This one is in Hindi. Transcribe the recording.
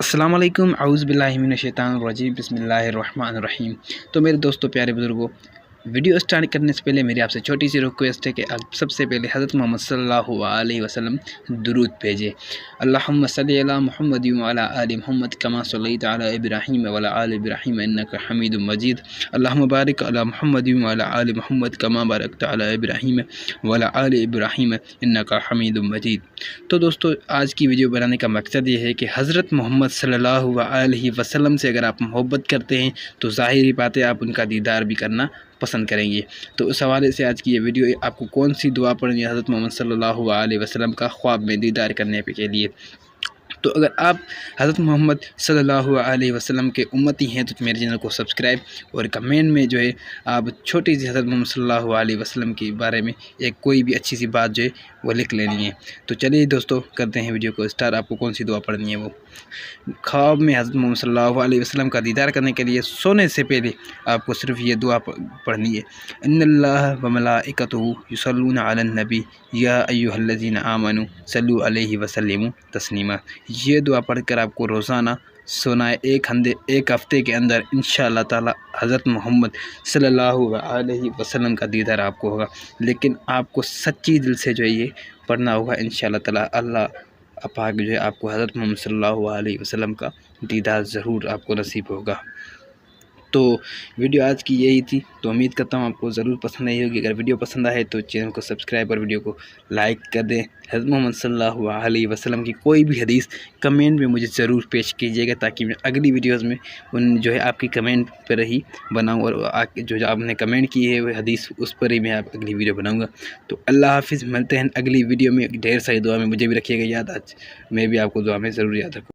अस्सलाम वालेकुम औज़ु बिल्लाहि मिनश शैतानिर रजीम बिस्मिल्लाहिर रहमानिर रहीम। तो मेरे दोस्तों, प्यारे बुज़ुर्गों, वीडियो स्टार्ट करने से पहले मेरी आपसे छोटी सी रिक्वेस्ट है कि आप सबसे पहले हज़रत मोहम्मद सल्लल्लाहु अलैहि वसल्लम दुरूद भेजें। अल्लाहुम्मा सल्लि अला मुहम्मद व अला आलि मुहम्मद कमा सल्लैता अला इब्राहीम व अला आलि इब्राहीम इन्नका हमीदुम मजीद। अल्लाहुम्मा बारिक अला मुहम्मद व अला आलि मुहम्मद कमा बारकता अला इब्राहीम व अला आलि इब्राहीम इन्नका हमीदुम मजीद। तो दोस्तों, आज की वीडियो बनाने का मकसद ये है कि हज़रत मोहम्मद सल्लल्लाहु अलैहि वसल्लम से अगर आप मोहब्बत करते हैं तो ज़ाहिर ही बात है आप उनका दीदार भी करना पसंद करेंगे। तो उस हवाले से आज की ये वीडियो आपको कौन सी दुआ पढ़नी है हज़रत मोहम्मद सल्लल्लाहु अलैहि वसल्लम का ख्वाब में दीदार करने के लिए। तो अगर आप हज़रत मोहम्मद सल्लल्लाहु अलैहि वसल्लम के उम्मती हैं तो मेरे चैनल को सब्सक्राइब और कमेंट में जो है आप छोटी सी हज़रत मोहम्मद सल्लल्लाहु अलैहि वसल्लम के बारे में एक कोई भी अच्छी सी बात जो है वो लिख लेनी है। तो चलिए दोस्तों, करते हैं वीडियो को स्टार्ट। आपको कौन सी दुआ पढ़नी है वो ख्वाब में हज़रत मोहम्मद सल्लल्लाहु अलैहि वसल्लम का दीदार करने के लिए सोने से पहले आपको सिर्फ ये दुआ पढ़नी है। इन्नल्लाह व मलाइकतहू युसल्लूना अलन नबी या अय्युहल्लज़ीना आमनू सल्लु अलैहि वसल्लिमू तस्लीमा। ये दुआ पढ़कर आपको रोज़ाना सोना है। एक हफ़्ते के अंदर इंशाअल्लाह ताला हज़रत मोहम्मद सल्लल्लाहु अलैहि वसल्लम का दीदार आपको होगा। लेकिन आपको सच्ची दिल से जो है ये पढ़ना होगा। इंशाअल्लाह ताला अल्लाह पाक जो है आपको हज़रत मोहम्मद सल्लल्लाहु अलैहि वसल्लम का दीदार ज़रूर आपको नसीब होगा। तो वीडियो आज की यही थी। तो उम्मीद करता हूँ आपको ज़रूर पसंद आई होगी। अगर वीडियो पसंद आए तो चैनल को सब्सक्राइब और वीडियो को लाइक कर दें। हज़रत मोहम्मद सल्लल्लाहु अलैहि वसल्लम की कोई भी हदीस कमेंट में मुझे ज़रूर पेश कीजिएगा ताकि मैं अगली वीडियोज़ में उन जो है आपकी कमेंट पर ही बनाऊँ और जो आपने कमेंट की है वो हदीस उस पर ही मैं आप अगली वीडियो बनाऊँगा। तो अल्लाह हाफ़िज़, मिलते हैं अगली वीडियो में। ढेर सारी दुआ में मुझे भी रखिएगा याद। आज मैं भी आपको दुआ में ज़रूर याद रखूँ।